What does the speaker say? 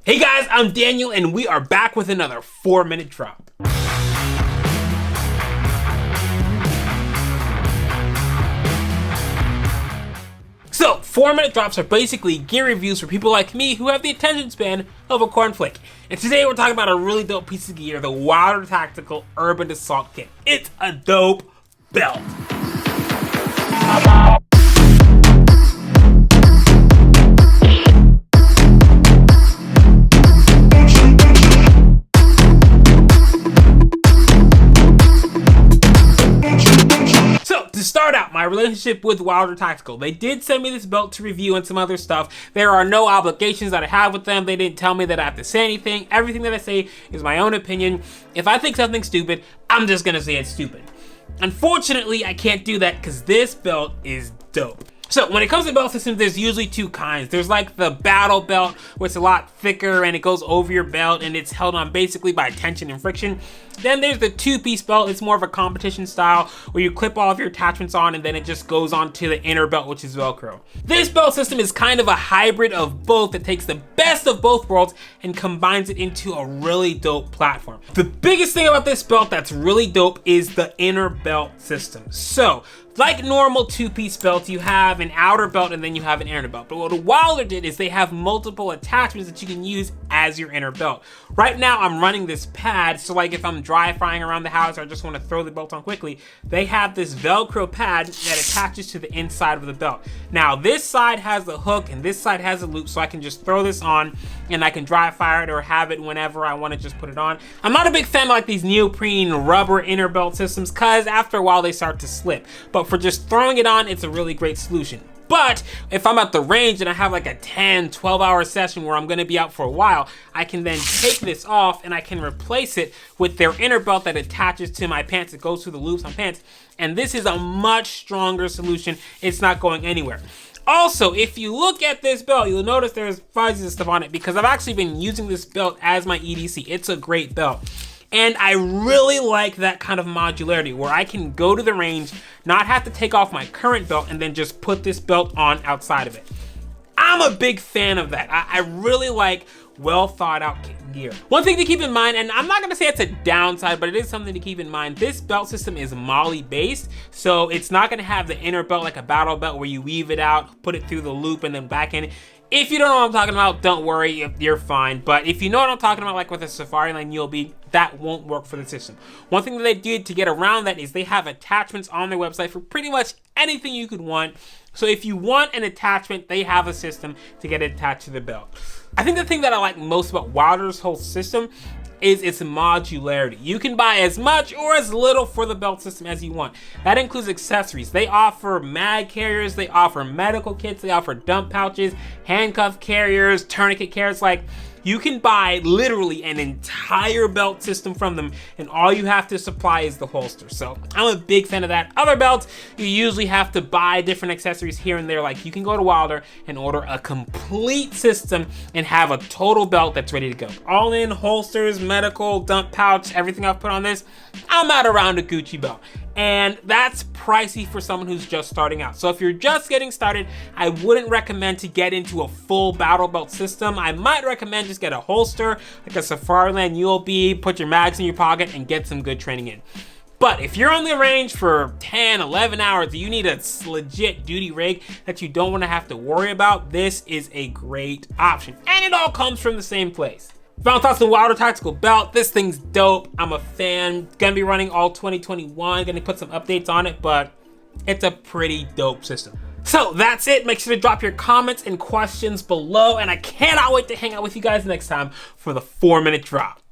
Hey guys, I'm Daniel and we are back with another 4-minute drop. So, 4-minute drops are basically gear reviews for people like me who have the attention span of a cornflake. And today we're talking about a really dope piece of gear, the Wilder Tactical Urban Assault Kit. It's a dope belt. Start out my relationship with Wilder Tactical. They did send me this belt to review and some other stuff. There are no obligations that I have with them. They didn't tell me that I have to say anything. Everything that I say is my own opinion. If I think something's stupid, I'm just gonna say it's stupid. Unfortunately, I can't do that because this belt is dope. So when it comes to belt systems, there's usually two kinds. There's like the battle belt, where it's a lot thicker and it goes over your belt and it's held on basically by tension and friction. Then there's the two-piece belt. It's more of a competition style where you clip all of your attachments on and then it just goes on to the inner belt, which is Velcro. This belt system is kind of a hybrid of both that takes the best of both worlds and combines it into a really dope platform. The biggest thing about this belt that's really dope is the inner belt system. So, like normal two-piece belts, you have an outer belt and then you have an inner belt. But what the Wilder did is they have multiple attachments that you can use as your inner belt. Right now, I'm running this pad, so like if I'm dry frying around the house or I just want to throw the belt on quickly, they have this Velcro pad that attaches to the inside of the belt. Now, this side has the hook and this side has a loop, so I can just throw this on and I can dry fire it or have it whenever I want to just put it on. I'm not a big fan of like these neoprene rubber inner belt systems because after a while they start to slip. But for just throwing it on, it's a really great solution. But if I'm at the range and I have like a 10-12 hour session where I'm gonna be out for a while, I can then take this off and I can replace it with their inner belt that attaches to my pants. It goes through the loops on pants. And this is a much stronger solution. It's not going anywhere. Also, if you look at this belt, you'll notice there's fuzzies and stuff on it because I've actually been using this belt as my EDC. It's a great belt. And I really like that kind of modularity where I can go to the range, not have to take off my current belt and then just put this belt on outside of it. I'm a big fan of that. I really like well thought out gear. One thing to keep in mind, and I'm not gonna say it's a downside, but it is something to keep in mind, this belt system is MOLLE based, so it's not gonna have the inner belt like a battle belt where you weave it out, put it through the loop and then back in. If you don't know what I'm talking about, don't worry, you're fine. But if you know what I'm talking about, like with a Safari Lane ULB, that won't work for the system. One thing that they did to get around that is they have attachments on their website for pretty much anything you could want. So if you want an attachment, they have a system to get it attached to the belt. I think the thing that I like most about Wilder's whole system is its modularity. You can buy as much or as little for the belt system as you want. That includes accessories. They offer mag carriers, they offer medical kits, they offer dump pouches, handcuff carriers, tourniquet carriers. Like, you can buy literally an entire belt system from them and all you have to supply is the holster. So I'm a big fan of that. Other belts, you usually have to buy different accessories here and there. Like you can go to Wilder and order a complete system and have a total belt that's ready to go. All in, holsters, medical, dump pouch, everything I've put on this, I'm at around a Gucci belt. And that's pricey for someone who's just starting out. So if you're just getting started, I wouldn't recommend to get into a full battle belt system. I might recommend just get a holster, like a Safari Lane ULB, put your mags in your pocket and get some good training in. But if you're on the range for 10, 11 hours, you need a legit duty rig that you don't want to have to worry about, this is a great option. And it all comes from the same place. Final thoughts on Wilder Tactical Belt. This thing's dope. I'm a fan. Gonna be running all 2021. Gonna put some updates on it, but it's a pretty dope system. So that's it. Make sure to drop your comments and questions below, and I cannot wait to hang out with you guys next time for the 4-minute drop.